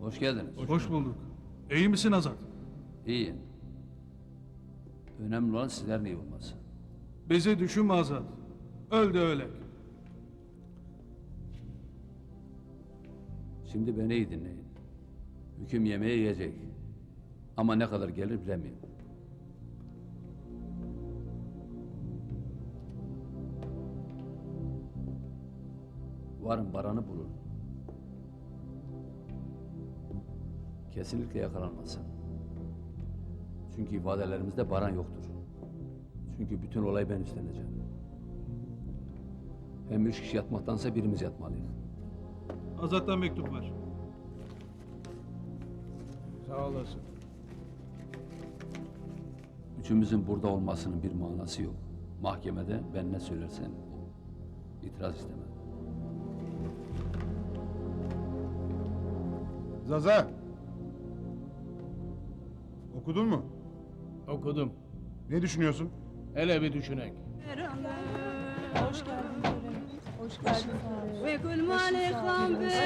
Hoş geldiniz. Hoş bulduk. İyi misin Azat? İyiyim. Önemli olan sizlerin iyi olması. Bizi düşünme Azat. Öl de öyle. Şimdi beni iyi dinleyin. Hüküm yemeğe yiyecek. Ama ne kadar gelir bilemiyorum. Varın Baran'ı bulun. Kesinlikle yakalanmasın. Çünkü ifadelerimizde Baran yoktur. Çünkü bütün olayı ben üstleneceğim. Hem 3 kişi yatmaktansa birimiz yatmalıyız. Azat'tan mektup var. Sağ olasın. Üçümüzün burada olmasının bir manası yok. Mahkemede ben ne söylersem o. İtiraz istemem. Zaza! Okudun mu? Okudum. Ne düşünüyorsun? Hele bir düşünek. Hoş geldin Kerem. Hoş geldin. Ve kul malekam Hoş geldin.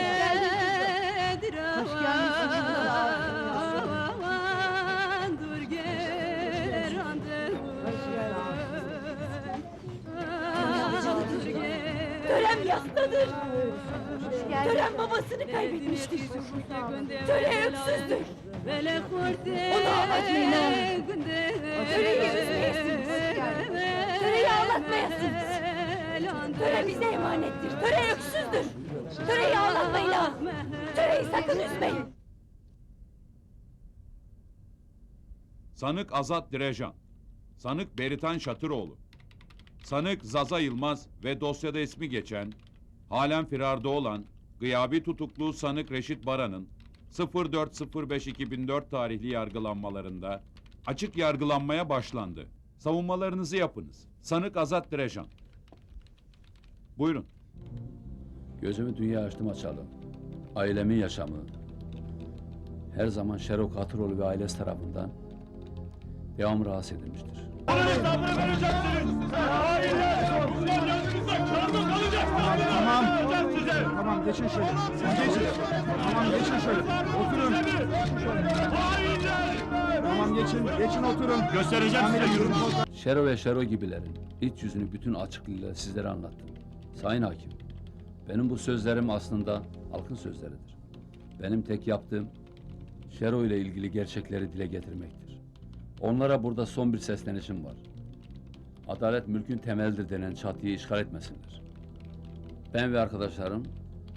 dur gel Törem yastadır. Törem babasını kaybetmiştir. Töre öksüzdür. Onu ağlatmayın. Töreyi üzmeyesiniz. Töreyi ağlatmayasınız. Töre bize emanettir. Töre öksüzdür. Töreyi ağlatmayın ha. Töreyi sakın üzmeyin. Sanık Azat Direjan, sanık Beritan Şatıroğlu, sanık Zaza Yılmaz ve dosyada ismi geçen, halen firarda olan gıyabi tutuklu sanık Reşit Baran'ın 04.05.2004 tarihli yargılanmalarında açık yargılanmaya başlandı. Savunmalarınızı yapınız. Sanık Azat Direjan. Buyurun. Gözümü dünya açtım açalım. Ailemin yaşamı her zaman Şerok Hatıroğlu ve ailesi tarafından devamlı rahatsız edilmiştir. Tamam geçin şöyle. Geçin. Tamam geçin şöyle. Oturun. Tamam geçin oturun. Göstereceğim size yürüyüş. Şero ve Şero gibilerin iç yüzünü bütün açıklığıyla sizlere anlattım. Sayın Hakim, benim bu sözlerim aslında halkın sözleridir. Benim tek yaptığım Şero ile ilgili gerçekleri dile getirmektir. Onlara burada son bir seslenişim var. Adalet mülkün temelidir denen çatıyı işgal etmesinler. Ben ve arkadaşlarım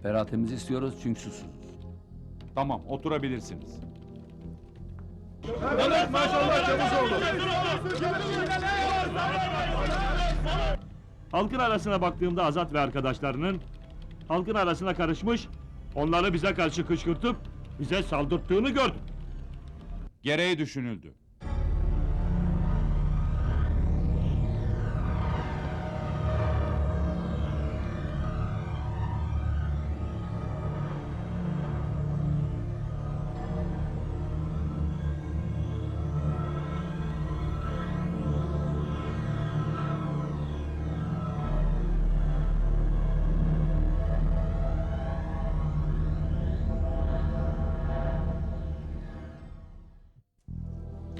beraatimizi istiyoruz çünkü susuzuz. Tamam, oturabilirsiniz. Halkın arasına baktığımda Azat ve arkadaşlarının halkın arasına karışmış, onları bize karşı kışkırtıp bize saldırttığını gördüm. Gereği düşünüldü.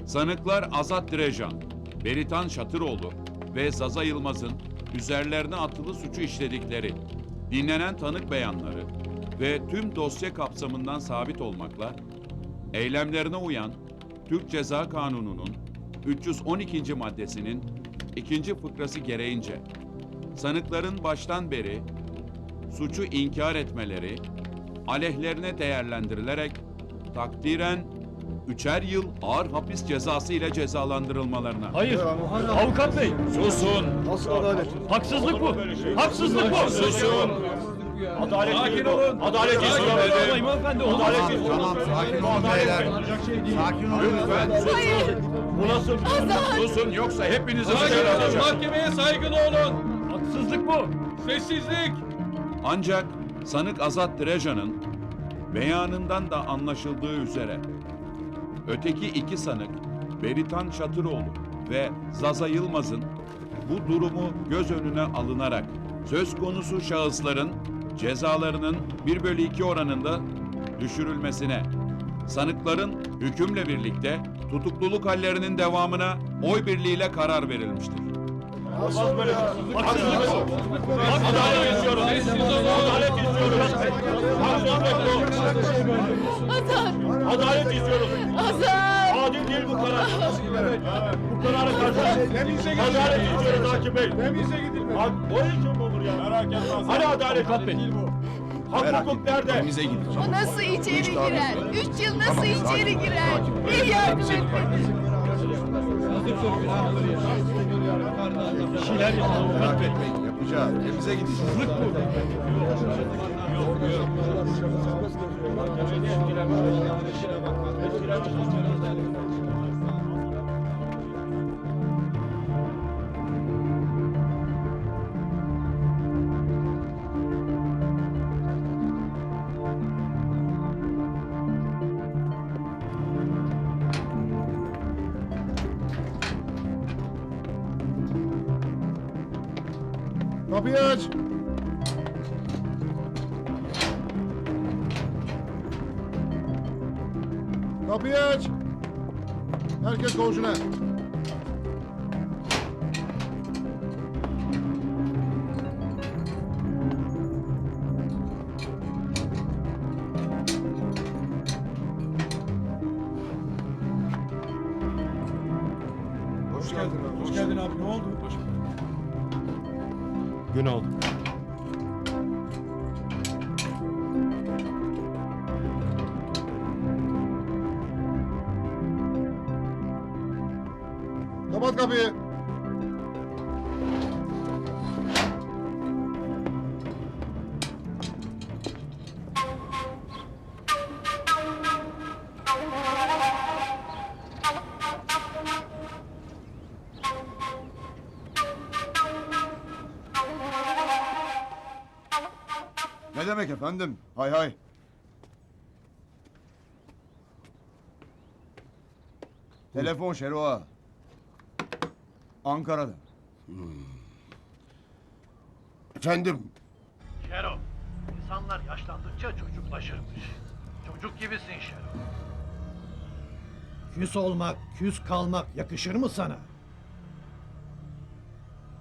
Sanıklar Azat Direjan, Beritan Şatıroğlu ve Zaza Yılmaz'ın üzerlerine atılı suçu işledikleri, dinlenen tanık beyanları ve tüm dosya kapsamından sabit olmakla, eylemlerine uyan Türk Ceza Kanunu'nun 312. maddesinin 2. fıkrası gereğince, sanıkların baştan beri suçu inkar etmeleri, aleyhlerine değerlendirilerek takdiren 3'er yıl ağır hapis cezası ile cezalandırılmalarına. Hayır, avukat bey! Susun! Nasıl adalet? Haksızlık bu! Haksızlık bu! Susun! Adalet sakin olun! Adalet istiyorum! Hanımefendi, adalet istiyorum! Tamam sakin olun beyler. Sakin olun lütfen. Hayır. Bu nasıl? Susun yoksa hepinizi dışarı alacağım. Mahkemeye saygılı olun. Haksızlık bu! Sessizlik. Ancak sanık Azat Direjan'ın beyanından da anlaşıldığı üzere öteki iki sanık Beritan Şatıroğlu ve Zaza Yılmaz'ın bu durumu göz önüne alınarak söz konusu şahısların cezalarının 1/2 oranında düşürülmesine, sanıkların hükümle birlikte tutukluluk hallerinin devamına oy birliğiyle karar verilmiştir. Adalet istiyoruz. Adalet istiyoruz. Azat! Adalet istiyoruz. Azat! Adil değil bu karar. Bu karara karşı. Adalet istiyoruz hakim bey. Temize gidilmeli. O için mi olur ya? Merak etme. Hani adalet? Hak hukuk nerede? O nasıl içeri girer? 3 yıl nasıl içeri girer? Bir yardım et beni. Merak etmeyin, yapacağız. Temize gideceğiz. Kapıyı aç. Kapıyı aç. Herkes koğuşuna. Hoş geldin abi. Hoş geldin abi. Ne oldu? Gün oldu. Kapat kapıyı. Ne demek efendim? Hay hay. Telefon Şero'a. Ankara'da. Efendim, Şero, insanlar yaşlandıkça çocuklaşırmış. Çocuk gibisin Şero. Küs olmak, küs kalmak yakışır mı sana?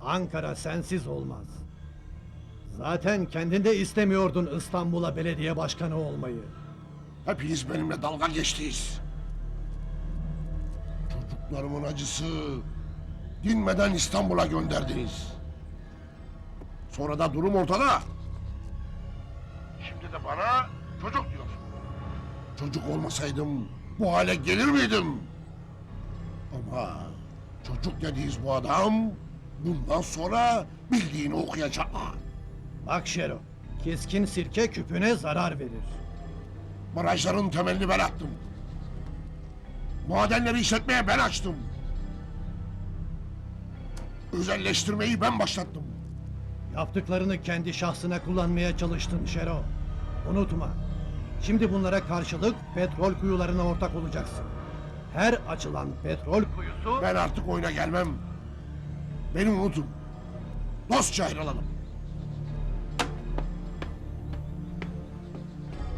Ankara sensiz olmaz. Zaten kendin de istemiyordun İstanbul'a belediye başkanı olmayı. hepiniz benimle dalga geçtiniz. Çocuklarımın acısı dinmeden İstanbul'a gönderdiniz. Sonra da durum ortada. Şimdi de bana çocuk diyorsun. Çocuk olmasaydım bu hale gelir miydim? Ama çocuk dediğiniz bu adam bundan sonra bildiğini okuyacak. Bak Şero, keskin sirke küpüne zarar verir. Barajların temelini ben attım. Madenleri işletmeye ben açtım. Özelleştirmeyi ben başlattım. Yaptıklarını kendi şahsına kullanmaya çalıştın Şero. Unutma. Şimdi bunlara karşılık petrol kuyularına ortak olacaksın. Her açılan petrol kuyusu... Ben artık oyuna gelmem. Beni unutun. Dostça ayrılalım.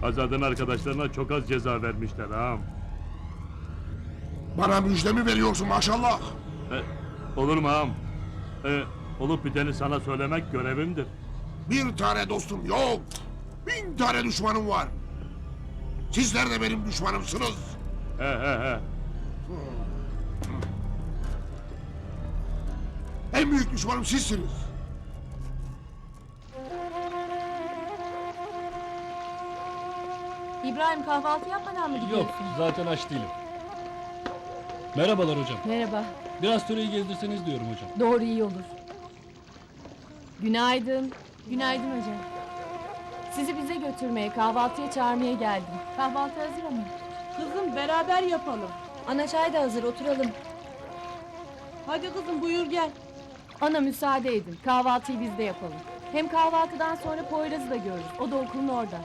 Azad'ın arkadaşlarına çok az ceza vermişler ağam. Bana müjdemi veriyorsun maşallah. Olur mu ağam? Olup biteni sana söylemek görevimdir. Bir tane dostum yok. 1000 tane düşmanım var. Sizler de benim düşmanımsınız. He. En büyük düşmanım sizsiniz. İbrahim kahvaltı yapmadan mı gidiyorsun? Yok, zaten aç değilim. Merhabalar hocam. Merhaba. Biraz töreyi gezdirseniz diyorum hocam. Doğru iyi olur. Günaydın. Günaydın hocam. Sizi bize götürmeye, kahvaltıya çağırmaya geldim. Kahvaltı hazır ama. Kızım beraber yapalım. Ana çay da hazır, oturalım. Hadi kızım buyur gel. Ana müsaade edin, kahvaltıyı biz de yapalım. Hem kahvaltıdan sonra Poyraz'ı da görürüz. O da okulun orada.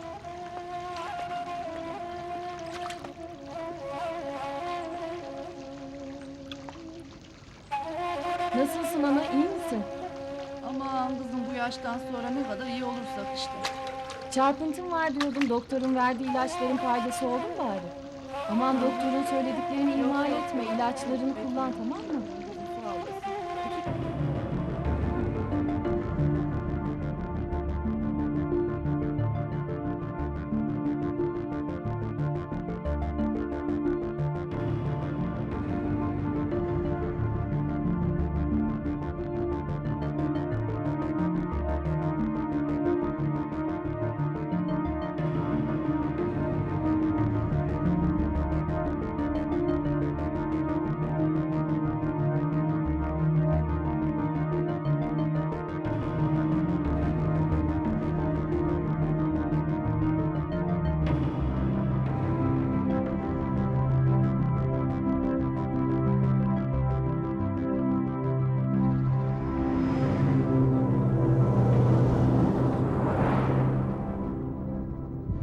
Nasılsın ana, iyi misin? Aman kızım bu yaştan sonra ne kadar iyi olursak işte. Çarpıntım var diyordum. Doktorun verdiği ilaçların faydası oldu mu bari? Aman doktorun söylediklerini ihmal etme. İlaçlarını kullan, tamam mı?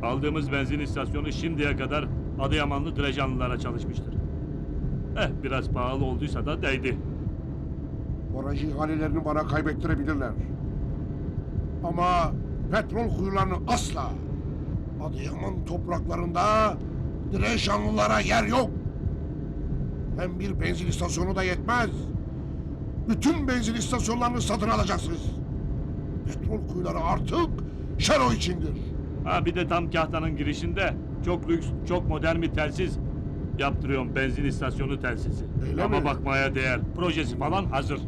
Aldığımız benzin istasyonu şimdiye kadar Adıyamanlı Direcanlılara çalışmıştır. Biraz pahalı olduysa da değdi. Baraj ihalelerini bana kaybettirebilirler. Ama petrol kuyularını asla. Adıyaman topraklarında Direjanlılara yer yok. Hem bir benzin istasyonu da yetmez. Bütün benzin istasyonlarını satın alacaksınız. Petrol kuyuları artık Şero içindir. Ha bir de tam Kahta'nın girişinde çok lüks, çok modern bir telsiz yaptırıyorum, benzin istasyonu telsizi. Öyle Ama mi? bakmaya değer. Projesi falan hazır.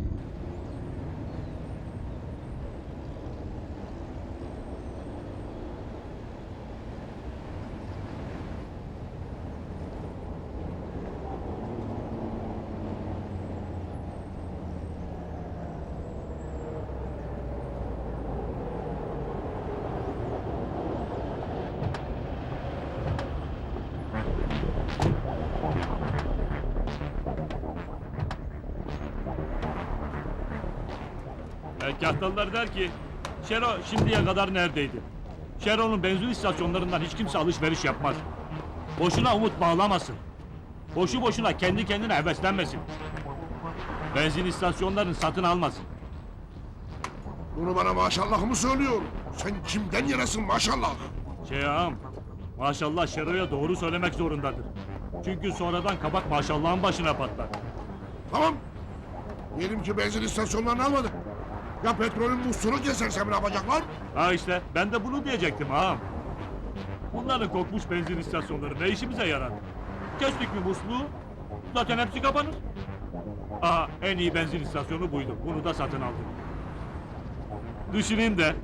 Kahtalılar der ki, Şero şimdiye kadar neredeydi? Şero'nun benzin istasyonlarından hiç kimse alışveriş yapmaz. Boşuna umut bağlamasın. Boşu boşuna kendi kendine heveslenmesin. Benzin istasyonlarını satın almasın. Bunu bana maşallah mı söylüyor? Sen kimden yenesin maşallah? Ağam, maşallah Şero'ya doğru söylemek zorundadır. Çünkü sonradan kabak maşallahın başına patlar. Tamam. Diyelim ki benzin istasyonlarını almadık. Ya petrolün musluğunu kesersem ne yapacaklar? Ha işte, ben de bunu diyecektim ağam. Bunların kokmuş benzin istasyonları ne işimize yarar? Kestik mi musluğu, zaten hepsi kapanır. Aha, en iyi benzin istasyonu buydu. Bunu da satın aldım. Düşüneyim de,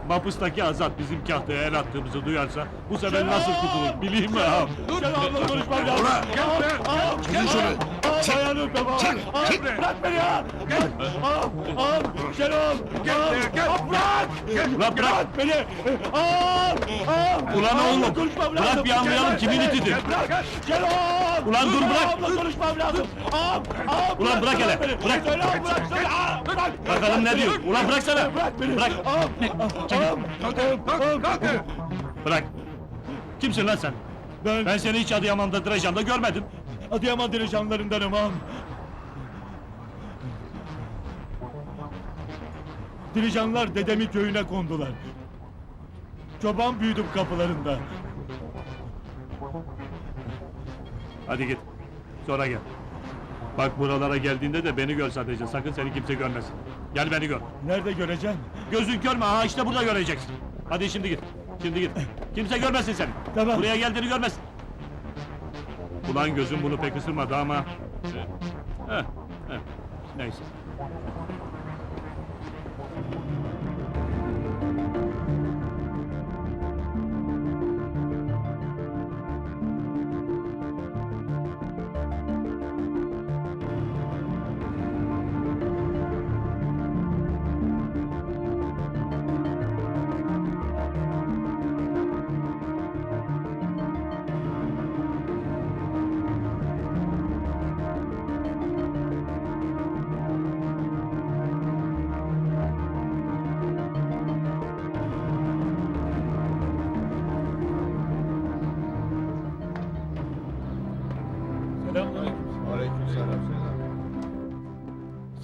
Mapus'taki Azat bizim Kahta'ya el attığımızı duyarsa bu sefer nasıl kurtulur bileyim mi ağam? Şenol'la konuşmam lazım. Ağam, Çekil şöyle. Çek. dayanın be baba. Çek, Ağam, çek. bırak beni ya. Ağam, Şenol. Ağam, bırak. Ulan bırak beni. Ulan oğlum, bırak bir anlayalım kimin itidir. Şenol. Ulan dur bırak. Konuşmam lazım. Ulan bırak hele, bırak. Bakalım ne diyor. Ulan bıraksana. Bırak beni. Bırak. Bırak. Kimsin lan sen? Ben seni hiç Adıyaman'da Direjan'da görmedim. Adıyaman Direjanlarındanım ağam. Dirijanlar dedemin köyüne kondular. Çoban büyüdüm kapılarında. Hadi git. Sonra gel. Bak buralara geldiğinde de beni gör sadece. Sakın seni kimse görmesin. Gel beni gör. Nerede göreceğim? Gözün görme. Aha işte burada göreceksin. Hadi şimdi git. Şimdi git. Kimse görmesin seni. Tamam. Buraya geldiğini görmesin. Ulan gözüm bunu pek ısırmadı ama... Neyse.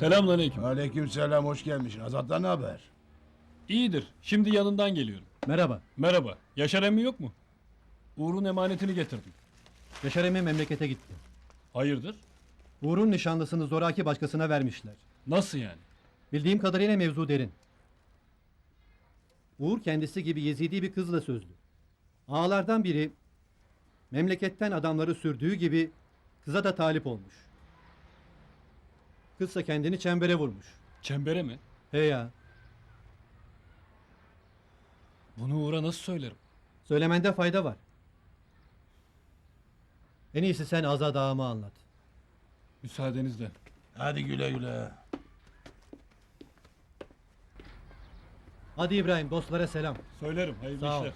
Selamünaleyküm. Aleykümselam, hoş gelmişsin. Azat'tan ne haber? İyidir. Şimdi yanından geliyorum. Merhaba. Merhaba. Yaşar emmi yok mu? Uğur'un emanetini getirdim. Yaşar emmi memlekete gitti. Hayırdır? Uğur'un nişanlısını zoraki başkasına vermişler. Nasıl yani? Bildiğim kadarıyla mevzu derin. Uğur kendisi gibi Yezidi bir kızla sözlü. Ağalardan biri memleketten adamları sürdüğü gibi kıza da talip olmuş. Kızsa kendini çembere vurmuş. Çembere mi? He ya, Bunu Uğur'a nasıl söylerim? söylemende fayda var. En iyisi sen Azad ağama anlat. Müsaadenizle. Hadi güle güle. Hadi İbrahim, dostlara selam. Söylerim. Hayırlı Sağ ol. işler.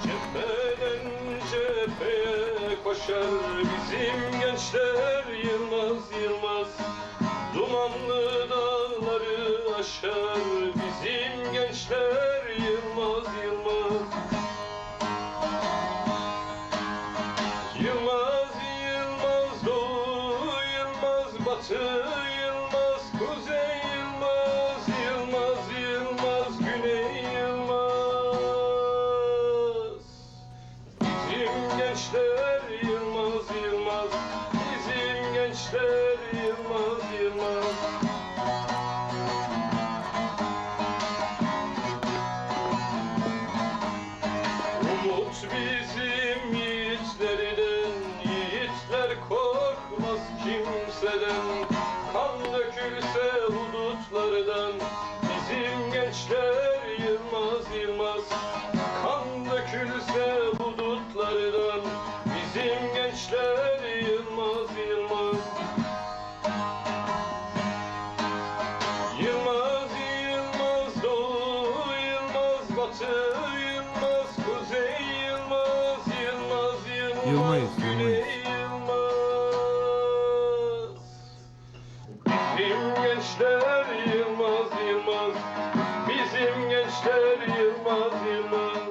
Cepheden cepheye koşar bizim gençler yılmaz yılmaz. Dumanlı dağları aşar bizim gençler yılmaz yılmaz. Yılmaz yılmaz doğu yılmaz batı yılmaz kuzey yılmaz yılmaz yılmaz güney yılmaz. Bizim gençler yılmaz yılmaz. Bizim gençler yılmaz yılmaz. Umut bizim yiğitlerden, yiğitler korkmaz kimseden. Kan dökülse hudutlardan, bizim gençler yılmaz yılmaz. Kan dökülse hudutlardan, bizim gençler yılmaz yılmaz. Yılmaz yılmaz doğu yılmaz batı yılmaz kuzey yılmaz yılmaz yılmaz Yılmayız, güney yılmaz. Bizim gençler yılmaz yılmaz. Bizim gençler yılmaz yılmaz.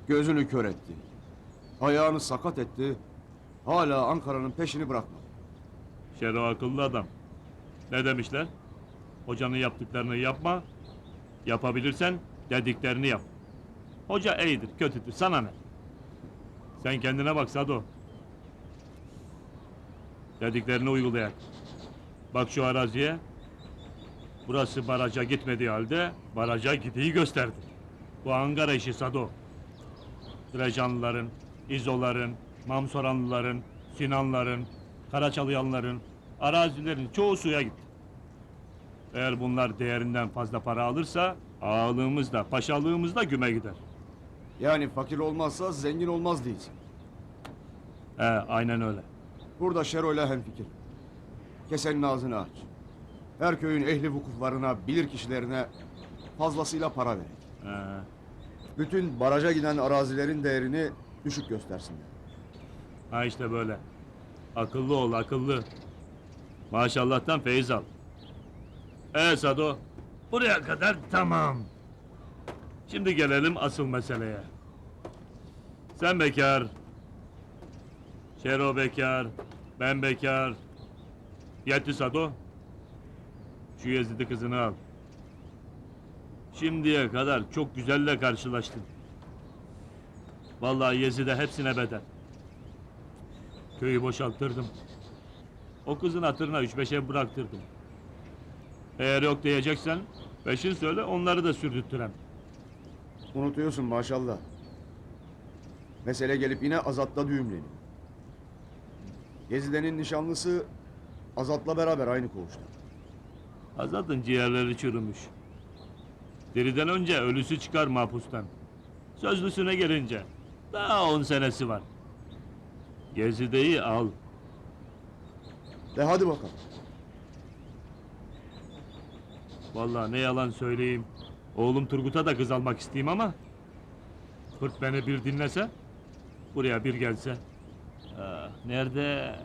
Gözünü kör etti. Ayağını sakat etti. Hala Ankara'nın peşini bırakmadı. Şero akıllı adam. Ne demişler? Hocanın yaptıklarını yapma. Yapabilirsen dediklerini yap. Hoca iyidir, kötüdür, sana ne? Sen kendine bak Sado. Dediklerini uygulayak. Bak şu araziye. Burası baraja gitmediği halde baraja gidiği gösterdi. Bu Ankara işi Sado. Drejanlıların, İzoların, Mamsoranlıların, Sinanların, Karaçalıyanların, arazilerin çoğu suya gitti. Eğer bunlar değerinden fazla para alırsa ağalığımız da paşalığımız da güme gider. Yani fakir olmazsa zengin olmaz değilsin. Aynen öyle. Burada Şero'yla hemfikir. kesenin ağzını aç. Her köyün ehli vukuflarına, bilir kişilerine fazlasıyla para verek. He. Bütün baraja giden arazilerin değerini düşük göstersinler. Ha işte böyle. Akıllı ol, akıllı. Maşallah'tan feyiz al. Sado, buraya kadar tamam. Şimdi gelelim asıl meseleye. Sen bekar, Şero bekar, ben bekar. Yetti Sado. Şu Yezid'i kızını al. Şimdiye kadar çok güzelle karşılaştın. Vallahi Yezid'e hepsine bedel. Köyü boşalttırdım. O kızın hatırına 3-5 ev bıraktırdım. Eğer yok diyeceksen peşin söyle, onları da sürdürtürem. Unutuyorsun maşallah. Mesele gelip yine Azat'la düğümleniyor. Gezide'nin nişanlısı Azat'la beraber aynı koğuşta. Azat'ın ciğerleri çürümüş. Diriden önce ölüsü çıkar mahpustan. Sözlüsüne gelince daha 10 senesi var. Gezide'yi al. De hadi bakalım. Vallahi ne yalan söyleyeyim. Oğlum Turgut'a da kız almak isteyeyim ama Kurt beni bir dinlese, buraya bir gelse. Ah, nerede?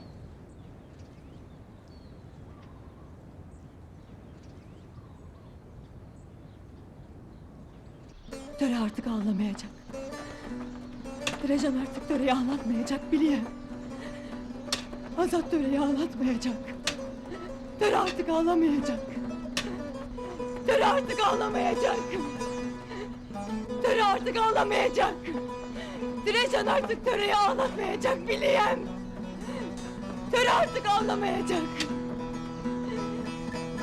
Töre artık ağlamayacak. Direcan artık töreyi ağlatmayacak biliyorum. Azat töreyi ağlatmayacak. Töre artık ağlamayacak. Töre artık ağlamayacak. Töre artık ağlamayacak. Direcan artık töreyi ağlatmayacak biliyorum. Töre artık ağlamayacak.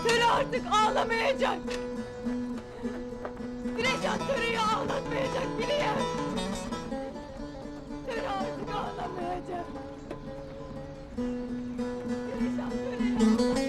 Töre artık ağlamayacak. Direcan töreyi ağlatmayacak biliyorum. Töre artık ağlamayacak. Direcan töreyi ağlatmayacak.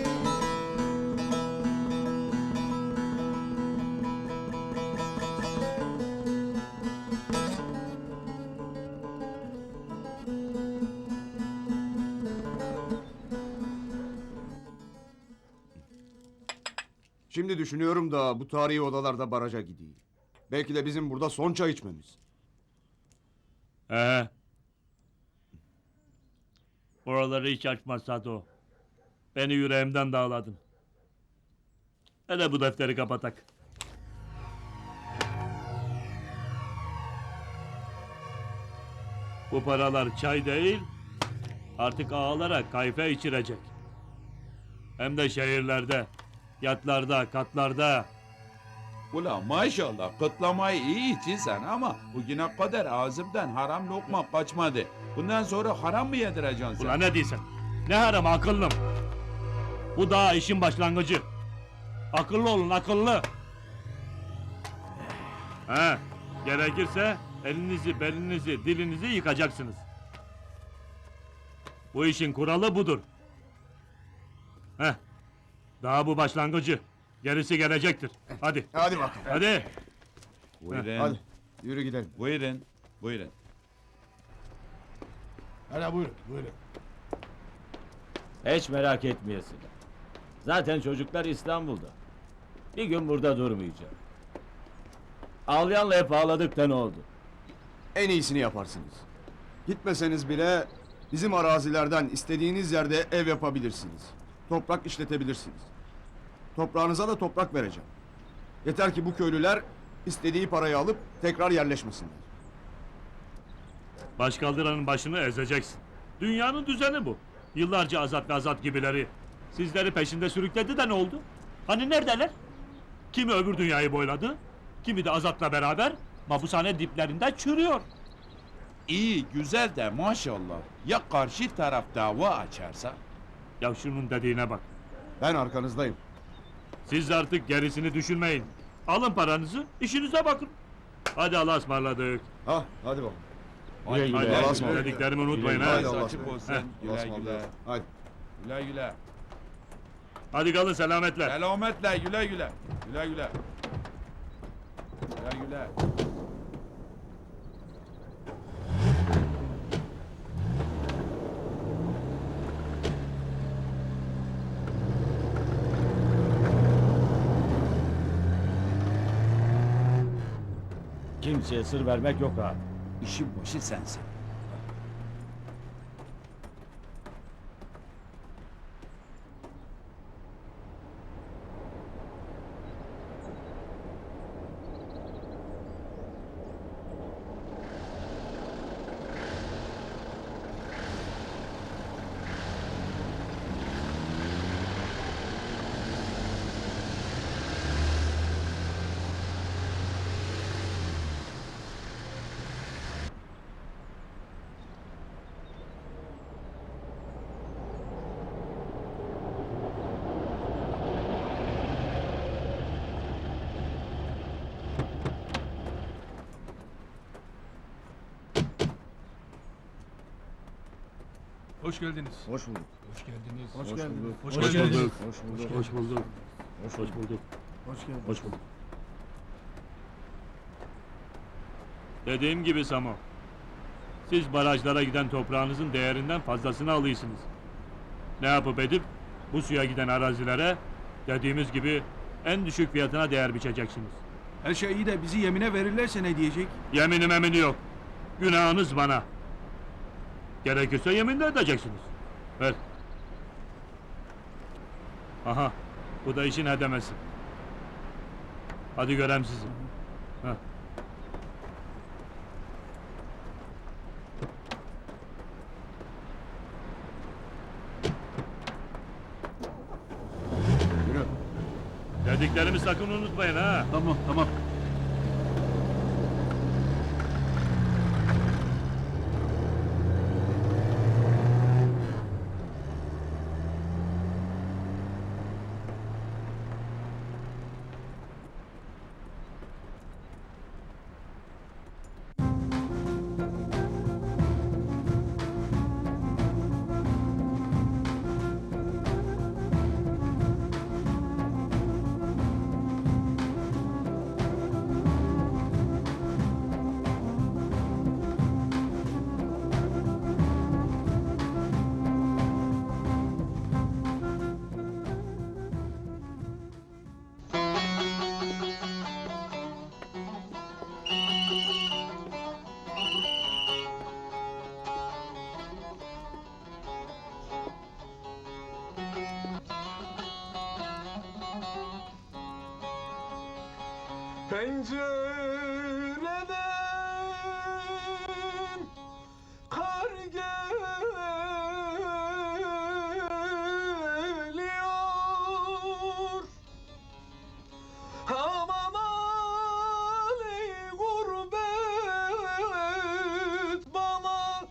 Şimdi düşünüyorum da bu tarihi odalarda baraja gideyim. Belki de bizim burada son çay içmemiz. Oraları hiç açma Sado. Beni yüreğimden dağladın. Hele bu defteri kapatak. Bu paralar çay değil, artık ağalara kayfe içirecek. Hem de şehirlerde, yatlarda, katlarda. Ula maşallah kıtlamayı iyi içirsen ama bugüne kadar ağzımdan haram lokma kaçmadı. Bundan sonra haram mı yedireceksin sen? Ulan ne diyorsun? Ne haram akıllım? Bu daha işin başlangıcı. Akıllı olun, akıllı. He, gerekirse elinizi, belinizi, dilinizi yıkacaksınız. Bu işin kuralı budur. Heh, daha bu başlangıcı. Gerisi gelecektir. Hadi. Hadi bakalım. Hadi. Buyurun. Hadi yürü gidelim. Buyurun. Buyurun. Hadi buyurun, buyurun. Hiç merak etmeyesin. Zaten çocuklar İstanbul'da. Bir gün burada durmayacak. Ağlayanla hep ağladık da ne oldu? En iyisini yaparsınız. Gitmeseniz bile bizim arazilerden istediğiniz yerde ev yapabilirsiniz. Toprak işletebilirsiniz. Toprağınıza da toprak vereceğim. Yeter ki bu köylüler istediği parayı alıp tekrar yerleşmesinler. Başkaldıranın başını ezeceksin. Dünyanın düzeni bu. Yıllarca Azat ve Azat gibileri sizleri peşinde sürükledi de ne oldu? Hani neredeler? Kimi öbür dünyayı boyladı, kimi de Azat'la beraber mahpushane diplerinde çürüyor. İyi güzel de maşallah. Ya karşı taraf dava açarsa? Ya şunun dediğine bak. Ben arkanızdayım. Siz artık gerisini düşünmeyin. Alın paranızı, işinize bakın. Hadi Allah'a ısmarladık. Ha, hadi bakalım. Güle güle. Hadi, Allah'a ısmarladık. dediklerimi unutmayın Güle ha. güle. Allah'a Açık ısmarladık. olsun. Allah'a Güle güle. ısmarladık. Hadi. Güle güle. Hadi kalın selametle. Selametle güle güle. Güle güle. Güle güle. Kimseye sır vermek yok abi. İşin başı sensin. Hoş geldiniz. Hoş bulduk. Hoş geldiniz. Hoş geldiniz. Hoş Hoş geldiniz. bulduk. Hoş bulduk. Hoş bulduk. Hoş bulduk. Hoş geldiniz. Hoş bulduk. Dediğim gibi Samo. Siz barajlara giden toprağınızın değerinden fazlasını alıyorsunuz. Ne yapıp edip bu suya giden arazilere dediğimiz gibi en düşük fiyatına değer biçeceksiniz. Her şey iyi de bizi yemine verirlerse ne diyecek? Yeminim emini yok. Günahınız bana. Gerekirse yemin de edeceksiniz. Ver. Aha. Bu da işin hedemesi. Hadi görem sizi. Heh. Yürü. Dediklerimi sakın unutmayın ha. Tamam tamam. Pencereden kar geliyor. Aman Ali gurbet bana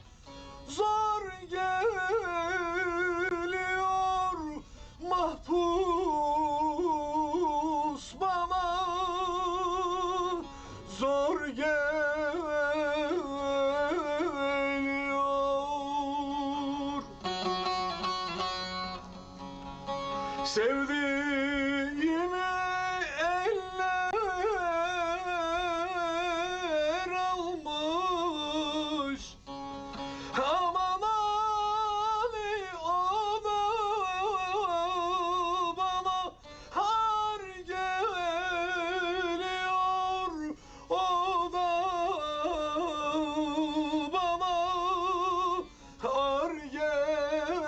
zor geliyor. Mahpus bana zor geliyor. Sevdiğimi eller almış. Aman Ali o da bana har geliyor. O da bana har geliyor.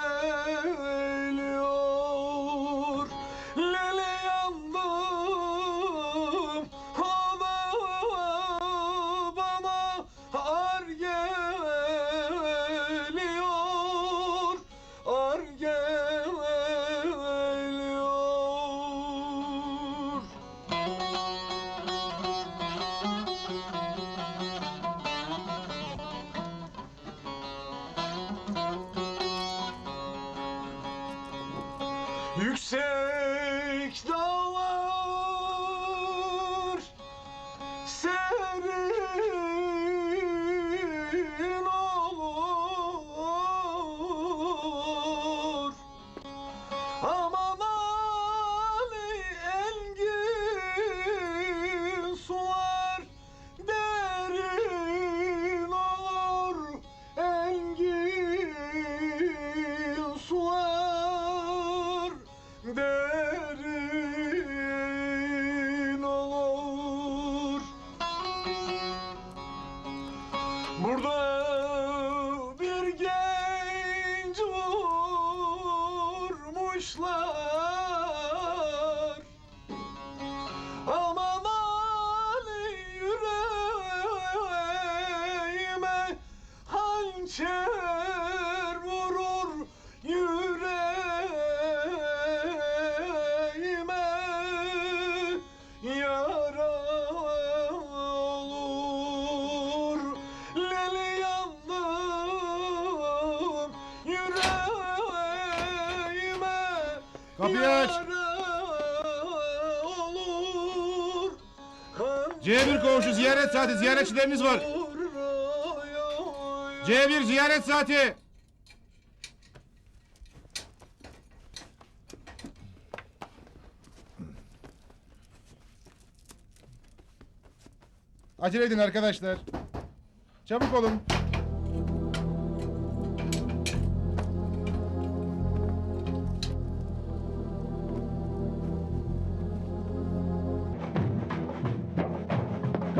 Kapıyı aç. C1 koğuşu ziyaret saati. Ziyaretçileriniz var. C1 ziyaret saati. Acele edin arkadaşlar. Çabuk olun.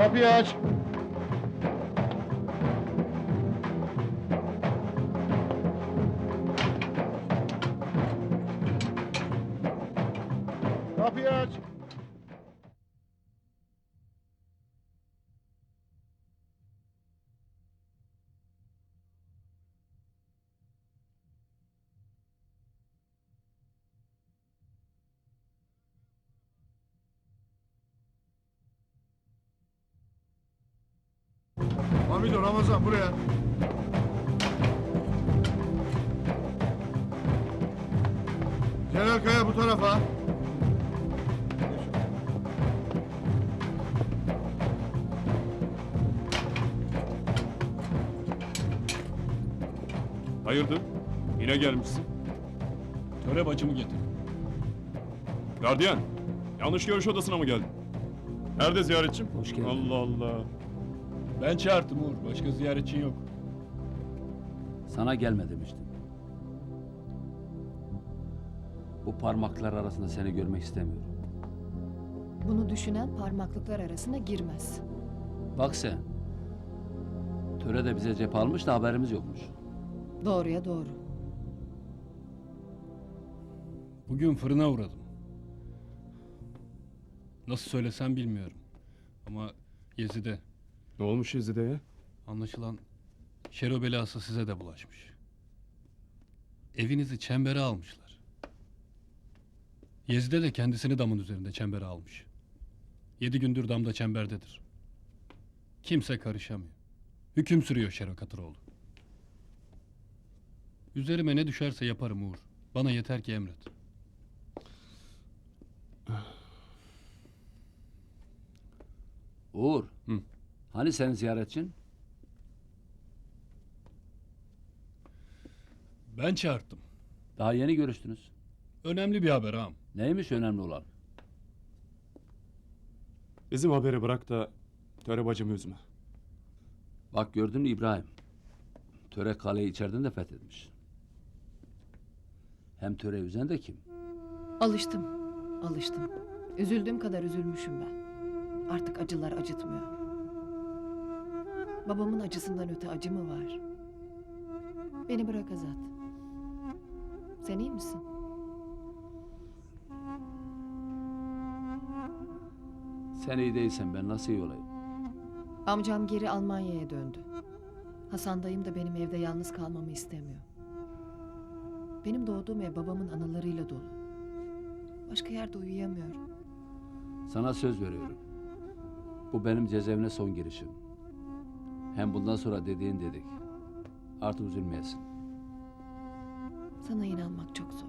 Kapıyı aç. Kapıyı aç. Hamido, Ramazan buraya. Celal Kaya bu tarafa. Hayırdır? Yine gelmişsin. Töre bacımı getir. Gardiyan, yanlış görüş odasına mı geldin? Nerede ziyaretçim? Hoş geldin. Allah Allah. Ben çağırdım Uğur. Başka ziyaretçin yok. Sana gelme demiştim. Bu parmaklar arasında seni görmek istemiyorum. Bunu düşünen parmaklıklar arasına girmez. Bak sen. Töre de bize cep almış da haberimiz yokmuş. Doğruya doğru. Bugün fırına uğradım. Nasıl söylesem bilmiyorum. Ama Yezide. Ne olmuş Yezide'ye? Anlaşılan Şero belası size de bulaşmış. Evinizi çembere almışlar. Yezide de kendisini damın üzerinde çembere almış. 7 gündür damda çemberdedir. Kimse karışamıyor. Hüküm sürüyor Şero Katıroğlu. Üzerime ne düşerse yaparım Uğur. Bana yeter ki emret. Uğur. Hani senin ziyaretçin? Ben çağırttım. Daha yeni görüştünüz. Önemli bir haber ağam. Neymiş önemli olan? Bizim haberi bırak da töre bacımı üzme. Bak gördün mü İbrahim? Töre kaleyi içeriden de fethetmiş. Hem töre üzen de kim? Alıştım. Alıştım. Üzüldüğüm kadar üzülmüşüm ben. Artık acılar acıtmıyor. Babamın acısından öte acı mı var? Beni bırak Azat. Sen iyi misin? Sen iyi değilsen ben nasıl iyi olayım? Amcam geri Almanya'ya döndü. Hasan dayım da benim evde yalnız kalmamı istemiyor. Benim doğduğum ev babamın anılarıyla dolu. Başka yerde uyuyamıyorum. Sana söz veriyorum. Bu benim cezaevine son girişim. Hem bundan sonra dediğin dedik. Artık üzülmeyesin. Sana inanmak çok zor.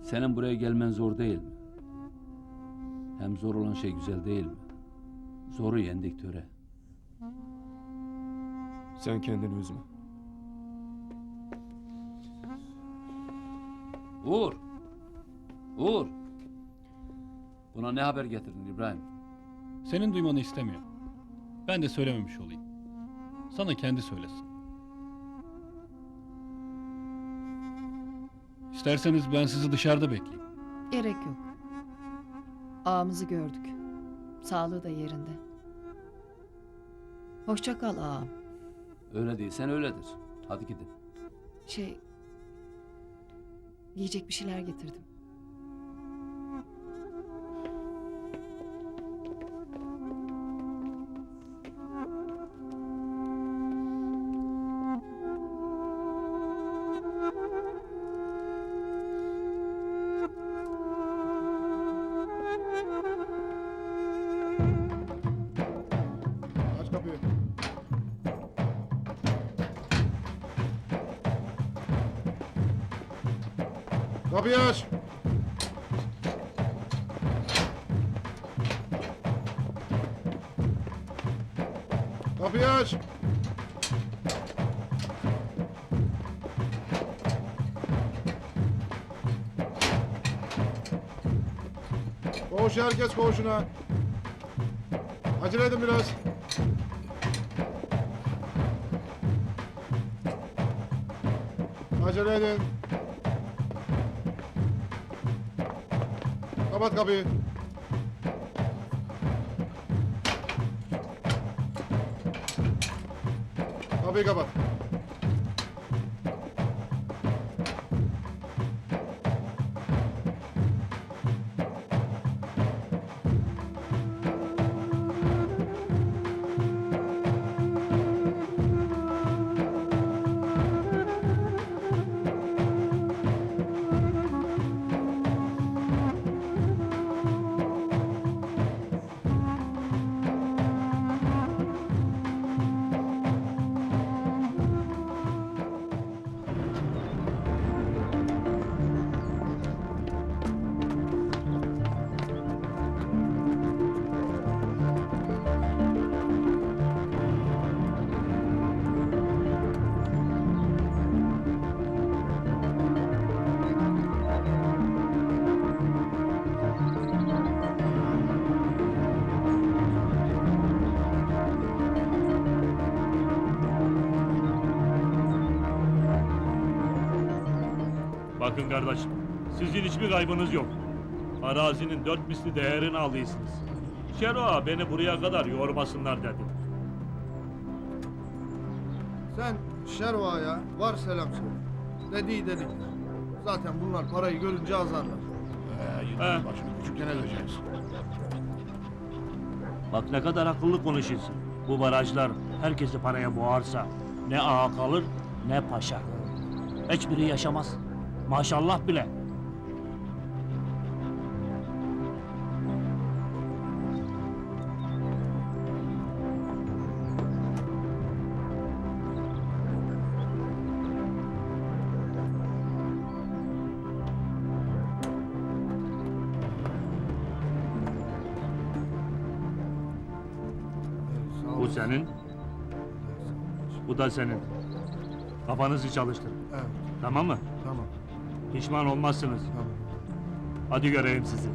Senin buraya gelmen zor değil mi? Hem zor olan şey güzel değil mi? Zoru yendik töre. Sen kendini üzme. Uğur! Uğur! Buna ne haber getirdin İbrahim? Senin duymanı istemiyor. Ben de söylememiş olayım. Sana kendi söylesin. İsterseniz ben sizi dışarıda bekleyeyim. Gerek yok. Ağamızı gördük. Sağlığı da yerinde. Hoşça kal ağam. Öyle değilsen öyledir. Hadi gidin. Yiyecek bir şeyler getirdim. Aç kapıyı. Kapıyı aç. Kapıyı aç. Koğuş herkes koğuşuna. Acele edin biraz. Acele edin. Kapat kapıyı. Kapıyı kapat. Bakın kardeşim, sizin hiçbir kaybınız yok. Arazinin 4 misli değerini alıyorsunuz. Şero ağa beni buraya kadar yormasınlar dedi. Sen Şerva'ya var selam söyle. Dediği dedik. Zaten bunlar parayı görünce azarlar. He. Başını küçükten edeceğiz. Bak ne kadar akıllı konuşuyorsun. Bu barajlar herkesi paraya boğarsa ne ağa kalır ne paşa. Hiçbiri yaşamaz. Maşallah bile. Bu senin, bu da senin. Kafanızı çalıştırın. Evet, Tamam mı? tamam, Pişman olmazsınız. tamam. Hadi göreyim sizi.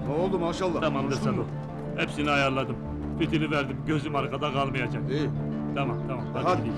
Ne oldu maşallah? Tamamdır Konuştun Sado. mu? Hepsini ayarladım. Fitili verdim, gözüm arkada kalmayacak. İyi. Tamam, hadi, Hadi. gidelim.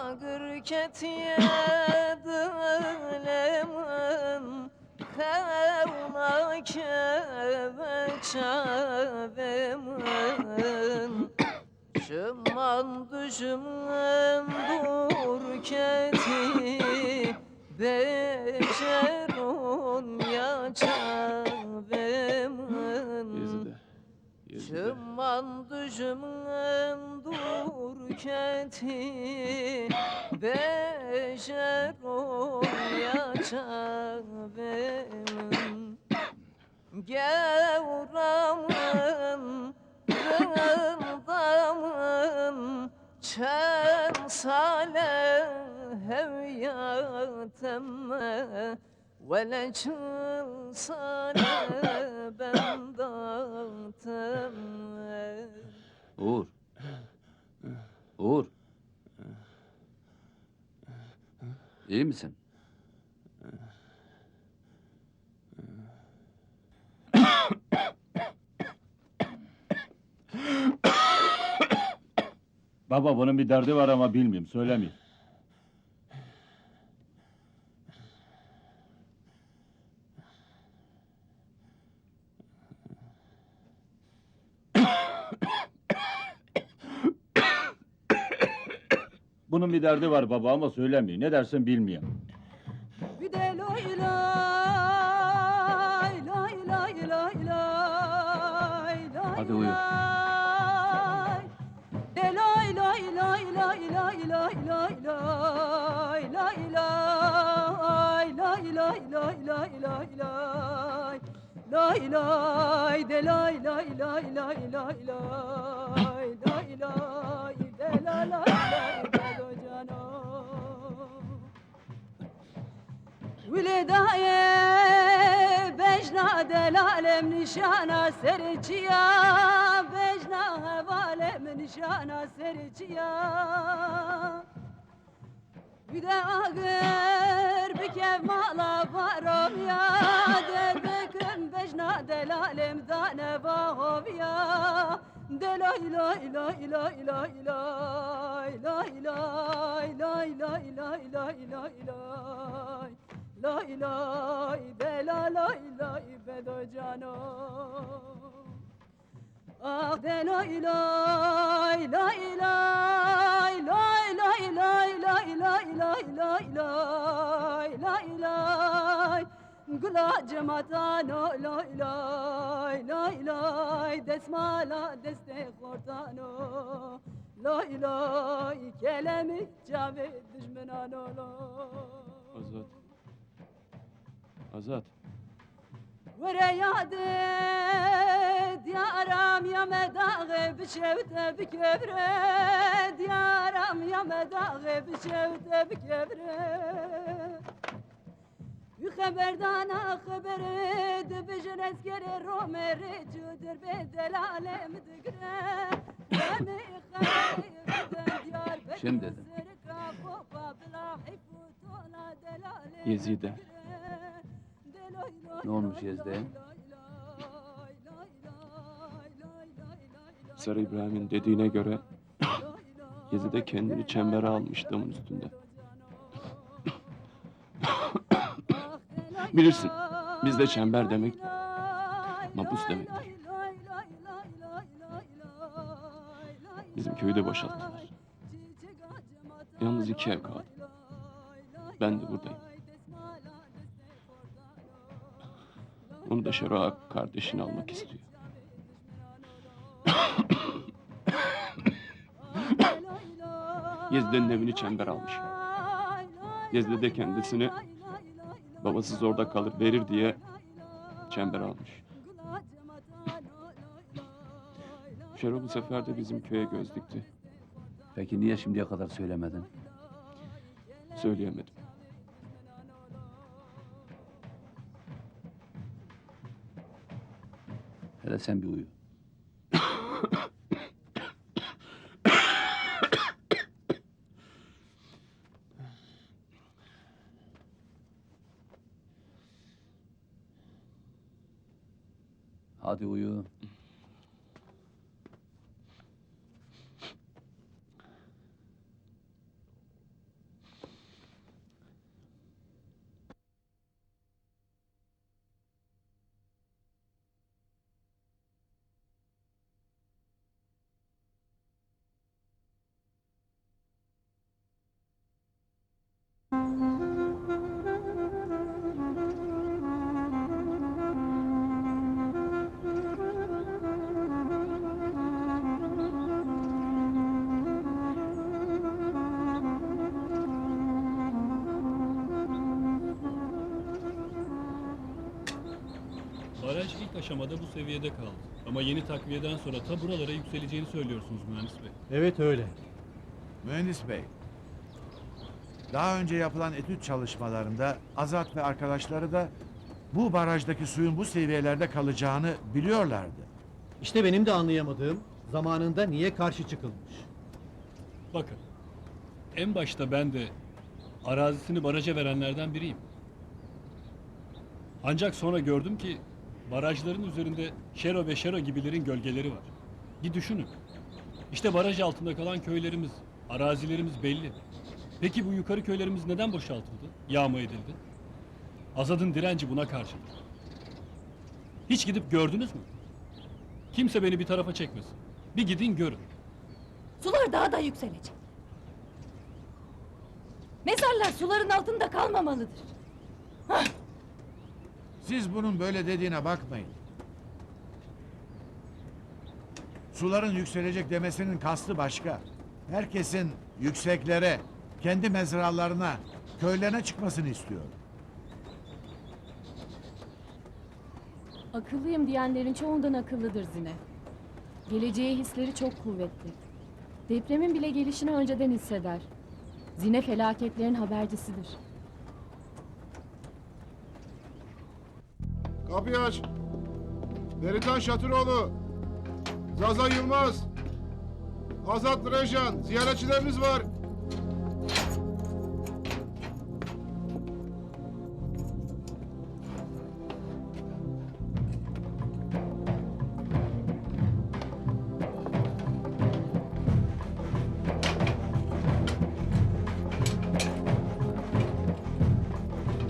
ağır ketiye dilemin Kevnake ve çavemin Şıman düşümün dur keti Beşerun ya çavemin Şıman düşümün dur keti Beşerun ya çavemin Gevramın rındamın Çen sale hevyatemme Vele çın sale bendatemme Uğur. Uğur. İyi misin? Baba bunun bir derdi var ama bilmiyorum, söylemeyeyim. Bunun bir derdi var baba ama söylemiyor. Ne dersin bilmiyorum. Bir de loy lay lay lay lay lay Hadi uyu. De lay lay lay lay lay lay lay lay lay lay lay lay lay lay lay lay lay lay de lay lay lay lay lay lay lay lay de la lay lay de do cano Viledaye bejna delalem nişana sericiya Bejna hevalem nişana sericiya Bir de ağır bir kev mala varom ya Derbeküm bejna delalem dane vahov ya Delay lay lay lay lay lay lay lay lay lay lay lay lay lay Lay lay de la lay lay bedo cano Ah de lay lay lay lay lay lay lay lay lay lay lay lay lay lay Gula cematano lay lay lay lay Desmala deste kortano Lay lay kelemi caved düşmenano Azat. Azat. Vere yade diyaram ya medağı bişevte bikevre Diyaram ya medağı bişevte bikevre Xeberdana xebere de bejin eskere romere Cudur bedel alem digre Beni xebere diyar Şimdi dedim. Yezide. Ne olmuş Yezde'ye? Sarı İbrahim'in dediğine göre Yezide kendini çembere almış damın üstünde. Bilirsin, bizde çember demek mapus demektir. Bizim köyü de boşalttılar. Yalnız 2 ev kaldı. Ben de buradayım. Onu da Şero Ağa kardeşini almak istiyor. Yezide'nin evini çember almış. Yezide de kendisini babasız orada kalır verir diye çember almış. Şero bu sefer de bizim köye göz dikti. Peki niye şimdiye kadar söylemedin? Söyleyemedim. Hele sen bir uyu. Hadi uyu. Baraj ilk aşamada bu seviyede kaldı. Ama yeni takviyeden sonra ta buralara yükseleceğini söylüyorsunuz mühendis bey. Evet öyle. Mühendis bey, daha önce yapılan etüt çalışmalarında Azat ve arkadaşları da bu barajdaki suyun bu seviyelerde kalacağını biliyorlardı. İşte benim de anlayamadığım zamanında niye karşı çıkılmış. Bakın, en başta ben de arazisini baraja verenlerden biriyim. Ancak sonra gördüm ki barajların üzerinde Şero ve Şero gibilerin gölgeleri var. Bir düşünün. İşte baraj altında kalan köylerimiz, arazilerimiz belli. Peki bu yukarı köylerimiz neden boşaltıldı, yağma edildi? Azad'ın direnci buna karşıdır. Hiç gidip gördünüz mü? Kimse beni bir tarafa çekmesin. Bir gidin görün. Sular daha da yükselecek. Mezarlar suların altında kalmamalıdır. Siz bunun böyle dediğine bakmayın. Suların yükselecek demesinin kastı başka. Herkesin yükseklere, kendi mezralarına, köylerine çıkmasını istiyor. Akıllıyım diyenlerin çoğundan akıllıdır Zine. Geleceğe hisleri çok kuvvetli. Depremin bile gelişini önceden hisseder. Zine felaketlerin habercisidir. Kapıyı aç. Beritan Şatıroğlu. Zaza Yılmaz. Azat Rejan. Ziyaretçileriniz var.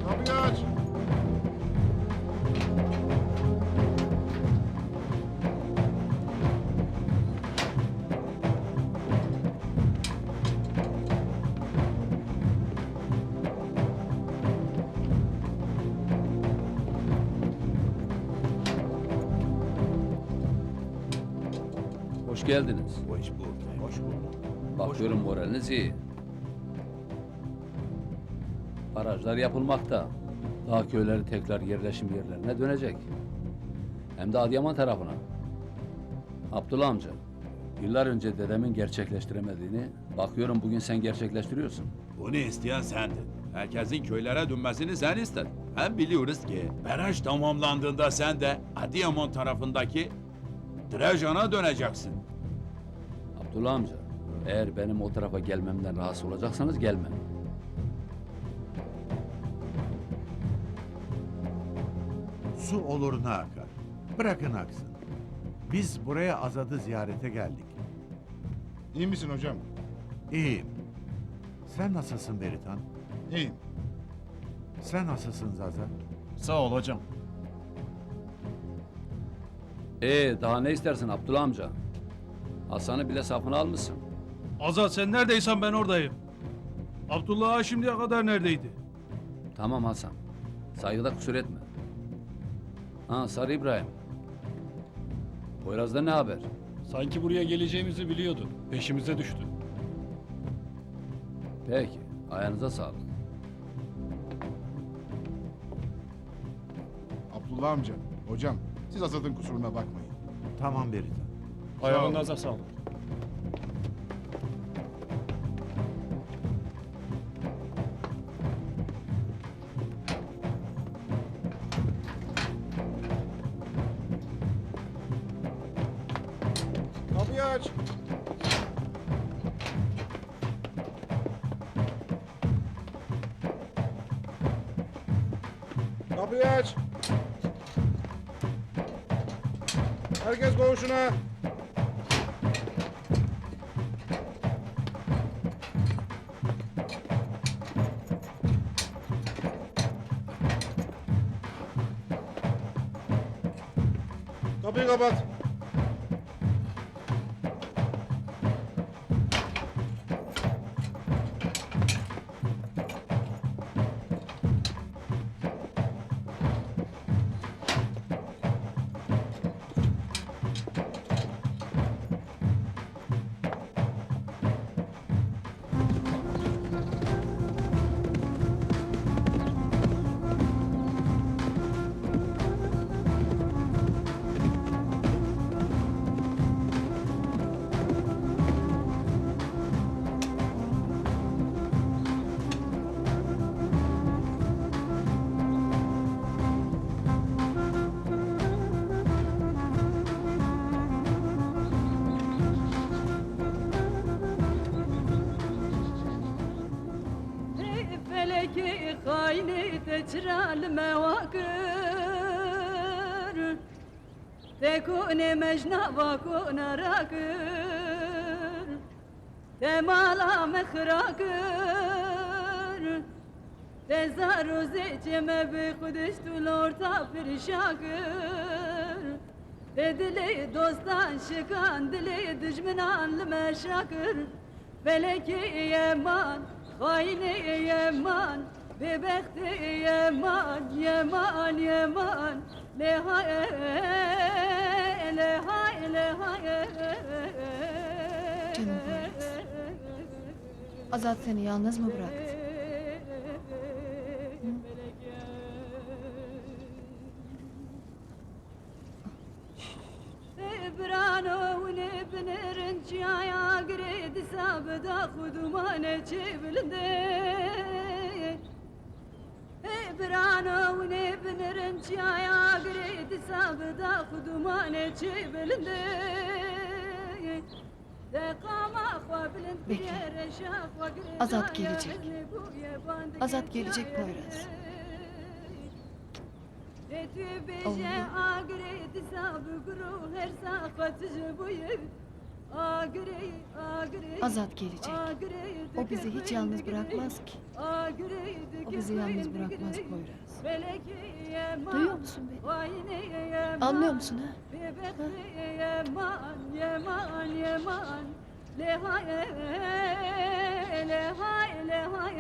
Kapıyı aç. Hoş geldiniz. Hoş bulduk. Hoş bulduk. Bakıyorum moraliniz iyi. Barajlar yapılmakta. Dağ köyleri tekrar yerleşim yerlerine dönecek. Hem de Adıyaman tarafına. Abdullah amca, yıllar önce dedemin gerçekleştiremediğini bakıyorum bugün sen gerçekleştiriyorsun. Bunu isteyen sendin. Herkesin köylere dönmesini sen istedin. Hem biliyoruz ki baraj tamamlandığında sen de Adıyaman tarafındaki Drajan'a döneceksin. Abdullah amca, eğer benim o tarafa gelmemden rahatsız olacaksanız gelmem. Su oluruna akar. Bırakın aksın. Biz buraya Azad'ı ziyarete geldik. İyi misin hocam? İyiyim. Sen nasılsın Beritan? İyiyim. Sen nasılsın Zaza? Sağ ol hocam. Daha ne istersin Abdullah amca? Hasan'ı bile safına almışsın. Azat sen neredeysen ben oradayım. Abdullah Ağa şimdiye kadar neredeydi? Tamam Hasan, saygıda kusur etme. Ha Sarı İbrahim. Poyraz'da ne haber? Sanki buraya geleceğimizi biliyordu. Peşimize düştü. Peki, ayağınıza sağlık. Abdullah amca, hocam siz Azat'ın kusuruna bakmayın. Tamam Beritan. Ayağınıza sağlık. Kapıyı aç. Kapıyı aç. Herkes koğuşuna. Kapıyı kapat. Feleki hayni teçral mevakır Tekune mecna vakuna rakır Temala mehrakır Tezaru zeçeme bi kudüştül orta firşakır Dili dostan şıkan dili düşmünan meşakır Feleki yeman hayni yeman Bebekti yeman yeman yeman Lehay lehay lehay Canım Poyraz. Azat seni yalnız mı bıraktı? برانو ونبنرن جايا قريد سابدا خدومانه جبلده برانو ونبنرن جايا قريد سابدا خدومانه جبلده Bekle. Azat gelecek. Azat gelecek Poyraz. Azat gelecek. O bizi hiç yalnız bırakmaz ki. O bizi yalnız bırakmaz Poyraz. Duyuyor musun beni? Anlıyor musun ha? Lehay lehay lehay